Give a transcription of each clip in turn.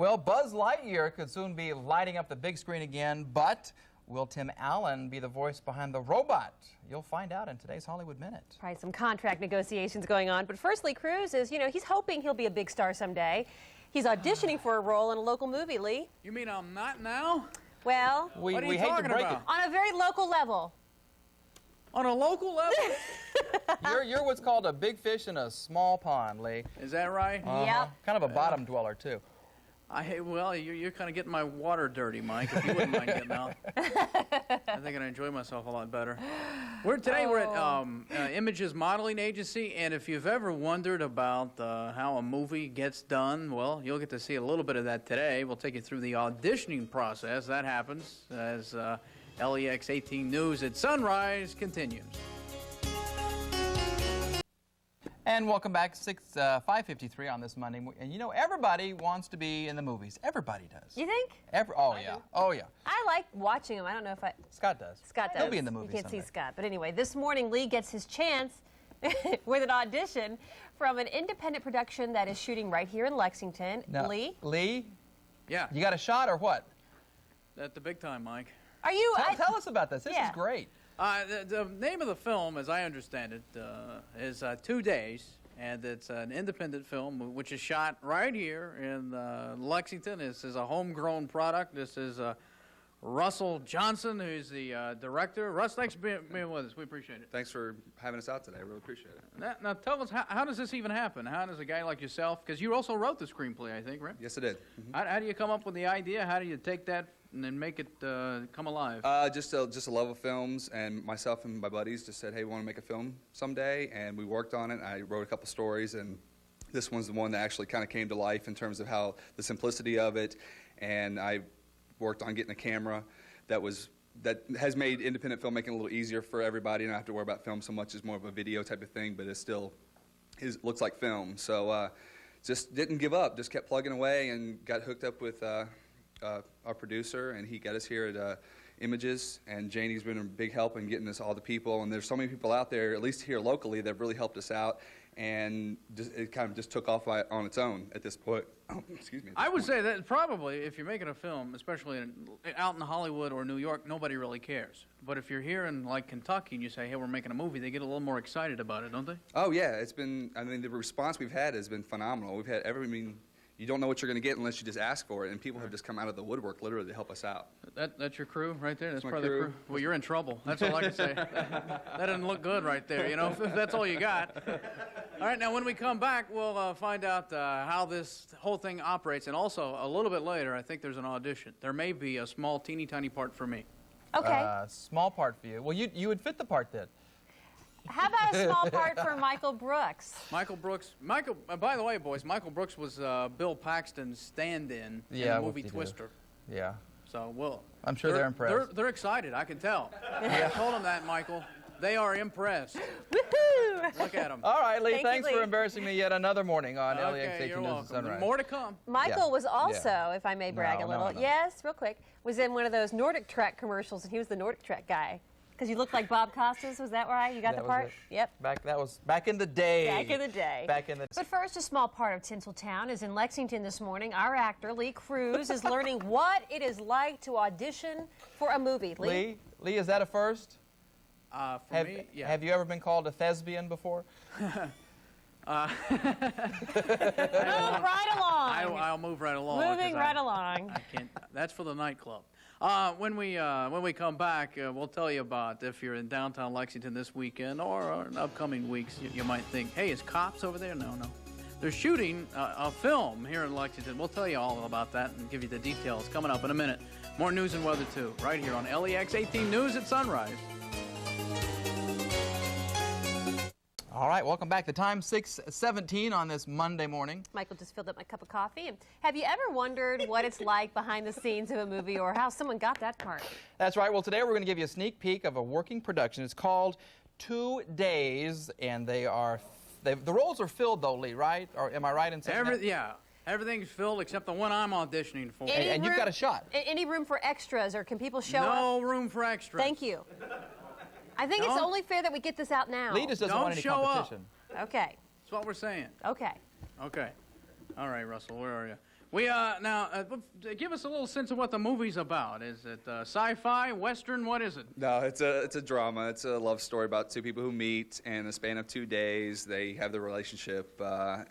Well, Buzz Lightyear could soon be lighting up the big screen again, but will Tim Allen be the voice behind the robot? You'll find out in today's Hollywood Minute. Probably some contract negotiations going on, but first, Lee Cruse is, he's hoping he'll be a big star someday. He's auditioning for a role in a local movie, Lee. You mean I'm not now? Well, what are you hate talking to break about? on a very local level. On a local level? You're what's called a big fish in a small pond, Lee. Is that right? Yep. Kind of a bottom dweller, too. Well, you're kind of getting my water dirty, Mike, if you wouldn't mind getting out. I think I'd enjoy myself a lot better. Today we're at Images Modeling Agency, and if you've ever wondered about how a movie gets done, well, you'll get to see a little bit of that today. We'll take you through the auditioning process. That happens as LEX-18 News at Sunrise continues. And welcome back, 5:53 on this Monday. And everybody wants to be in the movies. Everybody does. You think? Oh, yeah. Oh, yeah. I like watching them. I don't know if Scott does. Scott does. He'll be in the movie You can't someday. see Scott. But anyway, this morning, Lee gets his chance with an audition from an independent production that is shooting right here in Lexington. Now, Lee? Yeah. You got a shot or what? At the big time, Mike. Are you? Tell us about this. This is great. The name of the film, as I understand it, is 2 Days, and it's an independent film which is shot right here in Lexington. This is a homegrown product. This is Russell Johnson, who's the director. Russ, thanks for being with us. We appreciate it. Than's for having us out today. I really appreciate it. Now tell us, how does this even happen? How does a guy like yourself, because you also wrote the screenplay, I think, right? Yes, I did. How do you come up with the idea? How do you take that and then make it come alive? Just a love of films, and myself and my buddies just said, hey, we want to make a film someday, and we worked on it. I wrote a couple stories, and this one's the one that actually kind of came to life in terms of how the simplicity of it, and I worked on getting a camera that has made independent filmmaking a little easier for everybody. You don't have to worry about film so much. It's more of a video type of thing, but it still looks like film. So just didn't give up, just kept plugging away and got hooked up with our producer, and he got us here at Images, and Janie's been a big help in getting us all the people, and there's so many people out there, at least here locally, that have really helped us out, and it kind of just took off on its own at this point. Excuse me. I would say that probably if you're making a film, especially out in Hollywood or New York, nobody really cares. But if you're here in like Kentucky and you say, hey, we're making a movie, they get a little more excited about it, don't they? Oh yeah, it's been, the response we've had has been phenomenal. We've had you don't know what you're going to get unless you just ask for it, and people have just come out of the woodwork literally to help us out. That's your crew right there? That's my part of the crew. crew? Well, you're in trouble. That's all I can say. That doesn't look good right there, if that's all you got. All right, now when we come back, we'll find out how this whole thing operates, and also a little bit later, I think there's an audition. There may be a small, teeny tiny part for me. Okay. Small part for you. Well, you would fit the part then. How about a small part for Michael Brooks? Michael Brooks. By the way, boys, Michael Brooks was Bill Paxton's stand-in in the movie Twister. Yeah. So, I'm sure they're impressed. They're excited, I can tell. I told them that, Michael. They are impressed. Woohoo! Look at them. All right, Lee, Thank you, thanks Lee. for embarrassing me yet another morning on Okay, LEX-18 you're News at welcome. Sunrise. More to come. Michael was also, if I may brag a little, No. yes, real quick, was in one of those Nordic Trek commercials, and he was the Nordic Trek guy. Because you look like Bob Costas, was that right? You got the part? Yep. That was back in the day. Back in the day. But first, a small part of Tinseltown is in Lexington this morning. Our actor, Lee Cruse, is learning what it is like to audition for a movie. Lee, is that a first? For me, yeah. Have you ever been called a thespian before? Move right along. I'll move right along. Moving right along. I can't. That's for the nightclub. When we come back, we'll tell you about if you're in downtown Lexington this weekend or in upcoming weeks. You might think, hey, is Cops over there? No. They're shooting a film here in Lexington. We'll tell you all about that and give you the details coming up in a minute. More news and weather, too, right here on LEX-18 News at Sunrise. All right, welcome back. The time 6:17 on this Monday morning. Michael just filled up my cup of coffee. And have you ever wondered what it's like behind the scenes of a movie or how someone got that part? That's right. Well, today we're going to give you a sneak peek of a working production. It's called 2 Days, and the roles are filled, though, Lee, right? Or am I right in saying that? Yeah. Everything's filled except the one I'm auditioning for. And you've got a shot. Any room for extras, or can people show up? No room for extras. Thank you. I think it's only fair that we get this out now. Lee just doesn't want any show competition. Okay. That's what we're saying. Okay. Okay. All right, Russell, where are you? Give us a little sense of what the movie's about. Is it sci-fi, western? What is it? No, it's a drama. It's a love story about two people who meet, and in the span of 2 days, they have their relationship,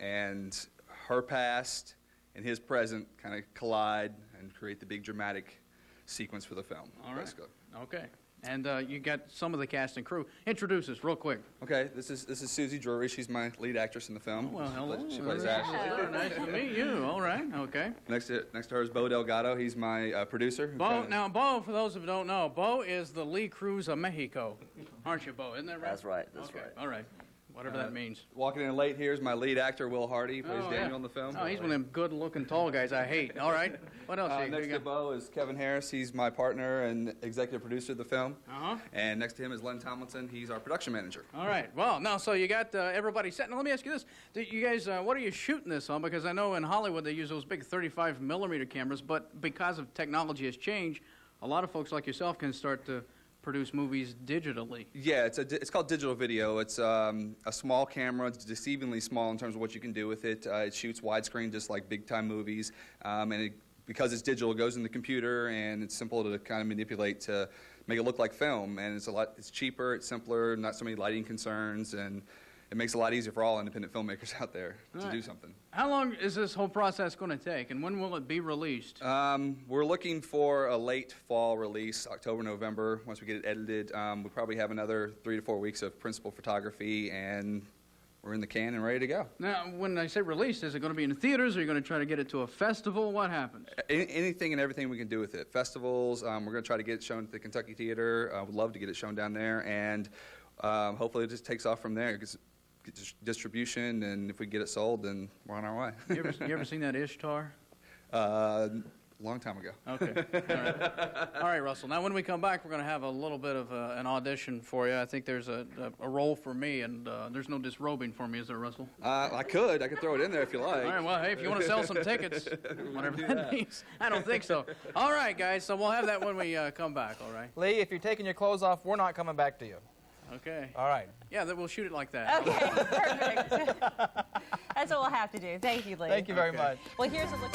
and her past and his present kind of collide and create the big dramatic sequence for the film. All right. Basically. Okay. And you got some of the cast and crew. Introduce us real quick. Okay, this is Susie Drury. She's my lead actress in the film. Oh, well, hello. She plays Ashley. Nice to meet you. All right. Okay. Next to her is Bo Delgado. He's my producer. Bo, for those who don't know, Bo is the Lee Cruse of Mexico. Aren't you, Bo? Isn't that right? That's right. That's right. All right. Whatever that means. Walking in late here is my lead actor, Will Hardy. He plays Daniel in the film. Oh, he's one of them good-looking tall guys I hate. All right. What else? Next to Bo is Kevin Harris. He's my partner and executive producer of the film. Uh-huh. And next to him is Len Tomlinson. He's our production manager. All right. Well, now, so you got everybody set. Now, let me ask you this. You guys, what are you shooting this on? Because I know in Hollywood they use those big 35mm cameras, but because of technology has changed, a lot of folks like yourself can start to produce movies digitally. Yeah, it's called digital video. It's a small camera. It's deceivingly small in terms of what you can do with it. It shoots widescreen just like big-time movies. Because it's digital, it goes in the computer, and it's simple to kind of manipulate to make it look like film. And it's cheaper, it's simpler, not so many lighting concerns, and it makes it a lot easier for all independent filmmakers out there to do something. How long is this whole process going to take, and when will it be released? We're looking for a late fall release, October, November, once we get it edited. We'll probably have another 3 to 4 weeks of principal photography, and we're in the can and ready to go. Now, when I say released, is it going to be in the theaters, or are you going to try to get it to a festival? What happens? Anything and everything we can do with it. Festivals, we're going to try to get it shown at the Kentucky Theater. I would love to get it shown down there, and hopefully it just takes off from there. Get distribution, and if we get it sold, then we're on our way. You ever seen that Ishtar? Long time ago. Okay. All right, Russell. Now, when we come back, we're going to have a little bit of an audition for you. I think there's a role for me, and there's no disrobing for me, is there, Russell? I could throw it in there if you like. All right, well, hey, if you want to sell some tickets, whatever that means. I don't think so. All right, guys, so we'll have that when we come back, all right? Lee, if you're taking your clothes off, we're not coming back to you. Okay. All right. Yeah, we'll shoot it like that. Okay, perfect. That's what we'll have to do. Thank you, Lee. Thank you very much. Well, here's a look.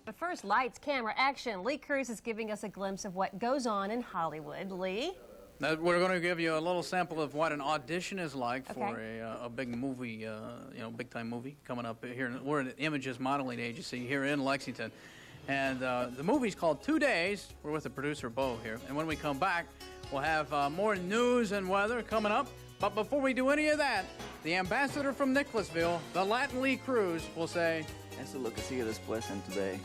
But first, lights, camera, action. Lee Cruse is giving us a glimpse of what goes on in Hollywood. Lee? Now, we're going to give you a little sample of what an audition is like for a big movie, big-time movie coming up here. We're an Images modeling agency here in Lexington. And the movie's called 2 Days. We're with the producer, Bo, here. And when we come back, we'll have more news and weather coming up. But before we do any of that, the ambassador from Nicholasville, the Latin Lee Cruse, will say, Eso es lo que sigue después en today.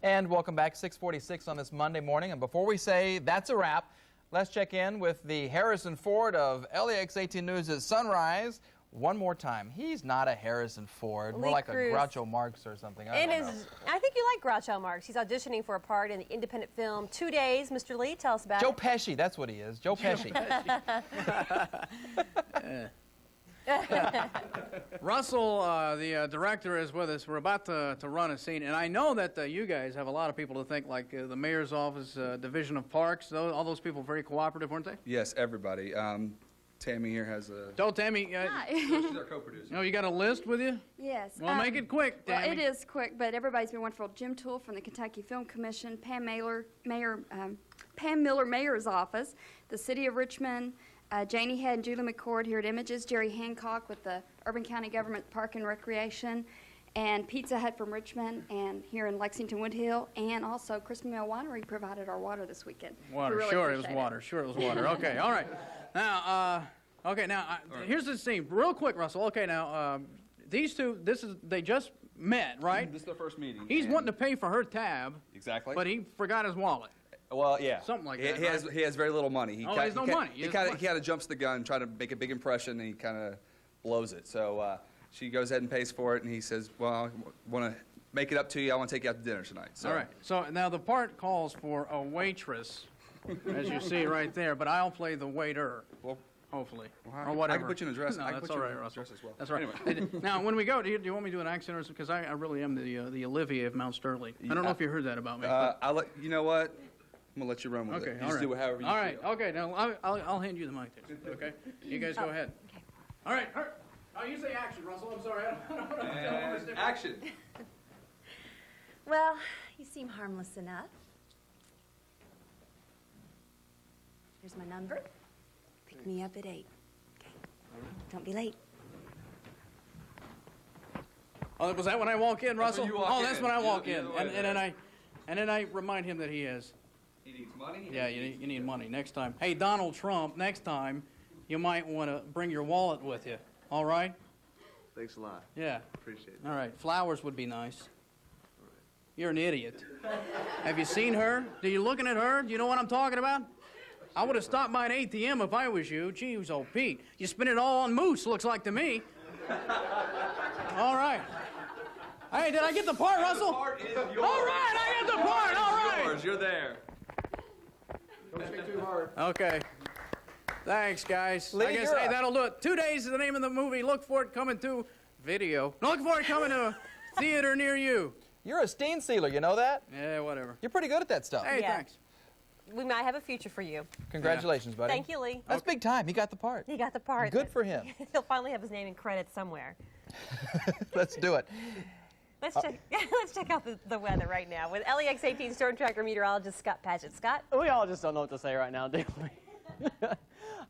And welcome back, 6:46 on this Monday morning. And before we say that's a wrap, let's check in with the Harrison Ford of LEX 18 News at Sunrise. One more time. He's not a Harrison Ford, more like Cruse. a Groucho Marx or something. I don't know. I think you like Groucho Marx. He's auditioning for a part in the independent film 2 Days. Mr. Lee, tell us about Joe it. Pesci, that's what he is. Joe Pesci. Russell, the director, is with us. We're about to run a scene, and I know that you guys have a lot of people to think, like the mayor's office, Division of Parks. All those people very cooperative, weren't they? Yes, everybody. Tammy here has a... Tell Tammy. She's our co-producer. Oh, you got a list with you? Yes. Well, make it quick, Tammy. Well, it is quick, but everybody's been wonderful. Jim Toole from the Kentucky Film Commission, Pam Miller, Mayor's Office, the City of Richmond, Janie Head and Julie McCord here at Images, Jerry Hancock with the Urban County Government Park and Recreation, and Pizza Hut from Richmond, and here in Lexington Woodhill, and also Crispy Mill Winery provided our water this weekend. Water, really sure it was appreciate water. Sure it was water. Okay, all right. Now, here's the scene. Real quick, Russell. Okay, now, these two, they just met, right? This is their first meeting. He's wanting to pay for her tab. Exactly. But he forgot his wallet. Well, yeah. Something like that, He has very little money. He has no money. He kind of jumps the gun, trying to make a big impression, and he kind of blows it. So she goes ahead and pays for it, and he says, well, I want to make it up to you. I want to take you out to dinner tonight. So. All right. So now the part calls for a waitress, as you see right there, but I'll play the waiter. Well, hopefully, well, or whatever. I can put you in a dress. No, that's all right, Russell. As well. That's right. Anyway. Now, when we go, do you want me to do an accent, or because I really am the Olivier of Mount Sterling? I don't know if you heard that about me. You know what? I'm gonna let you run with Okay, it. You all just right. do it however you All right, feel. okay, now I'll hand you the mic there, okay? You guys go ahead. Okay. All right, oh, you say action, Russell, I'm sorry. I don't understand. And action. Well, you seem harmless enough. Here's my number. Pick me up at 8. Okay. Don't be late. Oh, was that when I walk in, Russell? when you walk Oh, that's in. when I Yeah, walk the in. other way And then I remind him that he has. He needs money. Yeah, you need money next time. Hey, Donald Trump, next time you might want to bring your wallet with you. All right? Thanks a lot. Yeah. Appreciate it. All right. Flowers would be nice. You're an idiot. Have you seen her? Are you looking at her? Do you know what I'm talking about? I would have stopped by an ATM if I was you. Geez, old Pete. You spend it all on moose, looks like to me. All right. Hey, did I get the part, Russell? The part is yours. All right, I got the part. All right. Yours. You're there. Don't speak too hard. Okay. Thanks, guys. Lee, I guess, you're hey, up. that'll do it. 2 days is the name of the movie. Look for it coming to video. Look for it coming to a theater near you. You're a Steen Sealer, you know that? Yeah, whatever. You're pretty good at that stuff. Hey, Yeah. thanks. We might have a future for you. Congratulations, buddy. Thank you, Lee. That's big time. He got the part. He got the part. Good for him. He'll finally have his name in credits somewhere. Let's do it. Let's check out the weather right now with LEX 18 Storm Tracker meteorologist Scott Padgett. Scott? We all just don't know what to say right now, do we?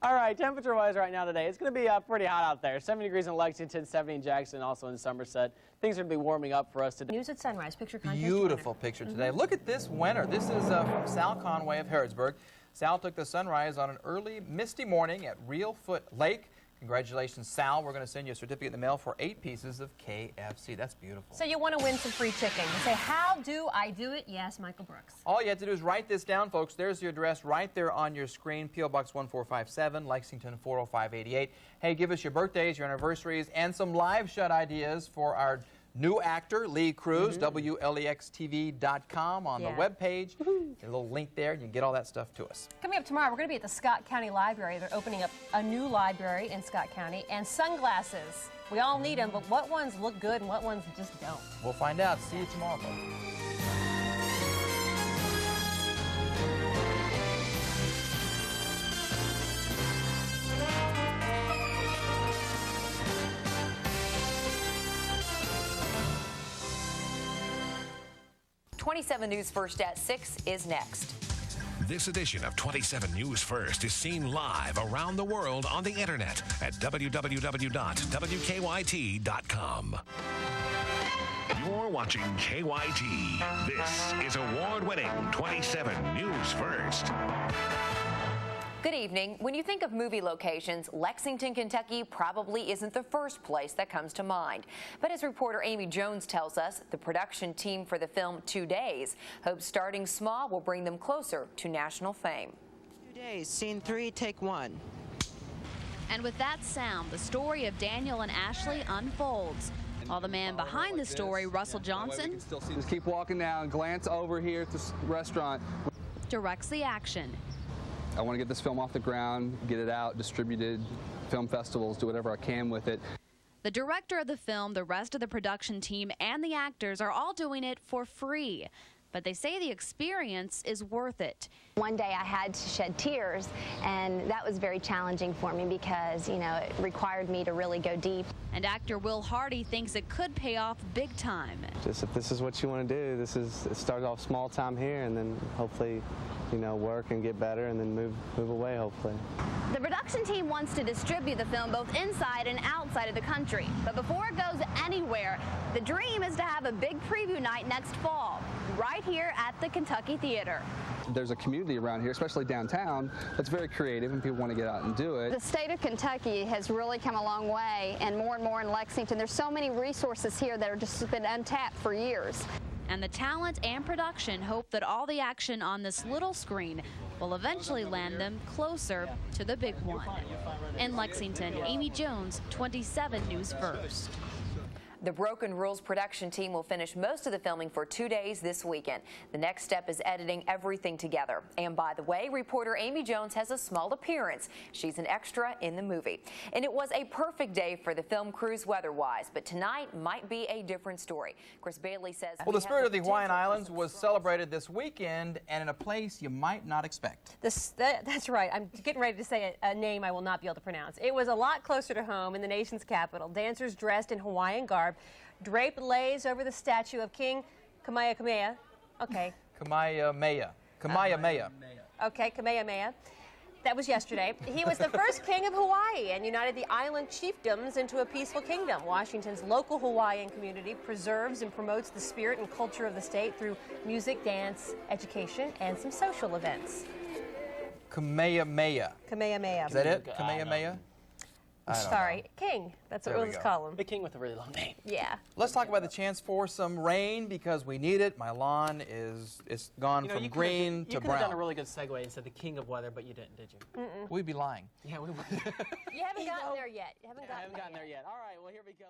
All right, temperature-wise right now today, it's going to be pretty hot out there. 70 degrees in Lexington, 70 in Jackson, also in Somerset. Things are going to be warming up for us today. News at sunrise. Picture contest. Beautiful picture today. Look at this winter. This is from Sal Conway of Harrodsburg. Sal took the sunrise on an early, misty morning at Reelfoot Lake. Congratulations, Sal. We're going to send you a certificate in the mail for 8 pieces of KFC. That's beautiful. So you want to win some free chicken. You say, how do I do it? Yes, Michael Brooks. All you have to do is write this down, folks. There's your address right there on your screen. P.O. Box 1457, Lexington 40588. Hey, give us your birthdays, your anniversaries, and some live shot ideas for our new actor, Lee Cruse, WLEX-TV.com on the webpage. A little link there. You can get all that stuff to us. Coming up tomorrow, we're going to be at the Scott County Library. They're opening up a new library in Scott County. And sunglasses. We all need them, but what ones look good and what ones just don't? We'll find out. See you tomorrow, folks. 27 News First at 6 is next. This edition of 27 News First is seen live around the world on the internet at www.wkyt.com. You're watching KYT. This is award-winning 27 News First. Good evening. When you think of movie locations, Lexington, Kentucky probably isn't the first place that comes to mind. But as reporter Amy Jones tells us, the production team for the film 2 Days hopes starting small will bring them closer to national fame. 2 days, scene 3, take 1. And with that sound, the story of Daniel and Ashley unfolds. While the man behind the story, Russell Johnson, just keep walking down, glance over here at this restaurant, directs the action. I want to get this film off the ground, get it out, distributed, film festivals, do whatever I can with it. The director of the film, the rest of the production team, and the actors are all doing it for free. But they say the experience is worth it. One day I had to shed tears, and that was very challenging for me because, you know, it required me to really go deep. And actor Will Hardy thinks it could pay off big time. Just if this is what you want to do, it starts off small time here, and then hopefully, you know, work and get better, and then move away, hopefully. The production team wants to distribute the film both inside and outside of the country. But before it goes anywhere, the dream is to have a big preview night next fall, right here at the Kentucky Theater. There's a community around here, especially downtown, that's very creative and people want to get out and do it. The state of Kentucky has really come a long way, and more in Lexington. There's so many resources here that are just been untapped for years. And the talent and production hope that all the action on this little screen will eventually land them closer to the big one. In Lexington, Amy Jones, 27 News First. The Broken Rules production team will finish most of the filming for 2 days this weekend. The next step is editing everything together. And by the way, reporter Amy Jones has a small appearance. She's an extra in the movie. And it was a perfect day for the film cruise weather-wise, but tonight might be a different story. Chris Bailey says... Well, the spirit of the Hawaiian Islands was celebrated this weekend and in a place you might not expect. That's right. I'm getting ready to say a name I will not be able to pronounce. It was a lot closer to home in the nation's capital. Dancers dressed in Hawaiian garb draped leis over the statue of King Kamehameha. Okay. Kamehameha. Kamehameha. Okay, Kamehameha. That was yesterday. He was the first king of Hawaii and united the island chiefdoms into a peaceful kingdom. Washington's local Hawaiian community preserves and promotes the spirit and culture of the state through music, dance, education, and some social events. Kamehameha. Kamehameha. Is that it? Kamehameha? Sorry, King. That's what we'll just call him. The king with a really long name. Yeah. Let's talk about the chance for some rain because we need it. My lawn it's gone from green to You could brown. have done a really good segue and said the king of weather, but you didn't, did you? We'd be lying. Yeah, we would. You haven't gotten there yet. You haven't I haven't gotten there yet. All right, well, here we go.